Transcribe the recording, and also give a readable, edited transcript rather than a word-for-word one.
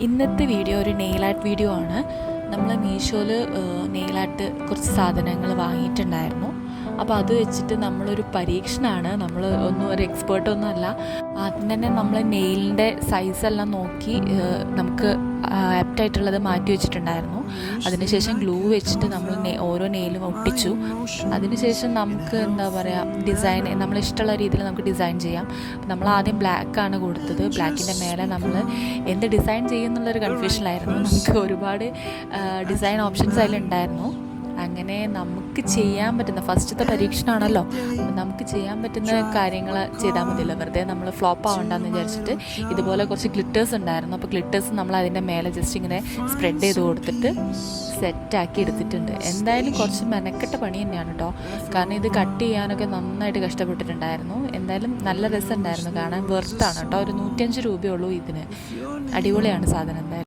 ഇന്നത്തെ വീഡിയോ ഒരു nail art video ആണ്. നമ്മൾ മീഷോയിൽ നെയിൽ ആർട്ട് കുറച്ച് സാധനങ്ങൾ വാങ്ങിയിട്ടുണ്ടായിരുന്നു. അപ്പോൾ അത് വെച്ചിട്ട് നമ്മളൊരു പരീക്ഷണമാണ്. നമ്മൾ ഒരു എക്സ്പേർട്ടൊന്നും അല്ല. ആദ്യം തന്നെ നമ്മൾ നെയിലിൻ്റെ സൈസെല്ലാം നോക്കി നമുക്ക് ആപ്റ്റായിട്ടുള്ളത് മാറ്റി വെച്ചിട്ടുണ്ടായിരുന്നു. അതിനുശേഷം ഗ്ലൂ വെച്ചിട്ട് നമ്മൾ ഓരോ നെയിലും ഒട്ടിച്ചു. അതിനുശേഷം നമുക്ക് ഡിസൈൻ നമ്മളിഷ്ടമുള്ള രീതിയിൽ നമുക്ക് ഡിസൈൻ ചെയ്യാം. നമ്മൾ ആദ്യം ബ്ലാക്കാണ് കൊടുത്തത്. ബ്ലാക്കിൻ്റെ മേലെ നമ്മൾ എന്ത് ഡിസൈൻ ചെയ്യുന്നുള്ളൊരു കൺഫ്യൂഷനിലായിരുന്നു. നമുക്ക് ഒരുപാട് ഡിസൈൻ ഓപ്ഷൻസ് അതിലുണ്ടായിരുന്നു. അങ്ങനെ നമുക്ക് ചെയ്യാൻ പറ്റുന്ന ഫസ്റ്റത്തെ പരീക്ഷണമാണല്ലോ, നമുക്ക് ചെയ്യാൻ പറ്റുന്ന കാര്യങ്ങൾ ചെയ്താൽ മതിയല്ലോ. വെറുതെ നമ്മൾ ഫ്ലോപ്പ് ആവണ്ടെന്ന് വിചാരിച്ചിട്ട് ഇതുപോലെ കുറച്ച് ഗ്ലിറ്റേഴ്സ് ഉണ്ടായിരുന്നു. അപ്പോൾ ഗ്ലിറ്റേഴ്സ് നമ്മൾ അതിൻ്റെ മേലെ ജസ്റ്റ് ഇങ്ങനെ സ്പ്രെഡ് ചെയ്ത് കൊടുത്തിട്ട് സെറ്റാക്കി എടുത്തിട്ടുണ്ട്. എന്തായാലും കുറച്ച് മെനക്കെട്ട പണി തന്നെയാണ് കേട്ടോ. കാരണം ഇത് കട്ട് ചെയ്യാനൊക്കെ നന്നായിട്ട് കഷ്ടപ്പെട്ടിട്ടുണ്ടായിരുന്നു. എന്തായാലും നല്ല രസമുണ്ടായിരുന്നു കാണാൻ. വെർത്താണ് കേട്ടോ. ഒരു 105 രൂപയുള്ളൂ ഇതിന്. അടിപൊളിയാണ് സാധനം എന്തായാലും.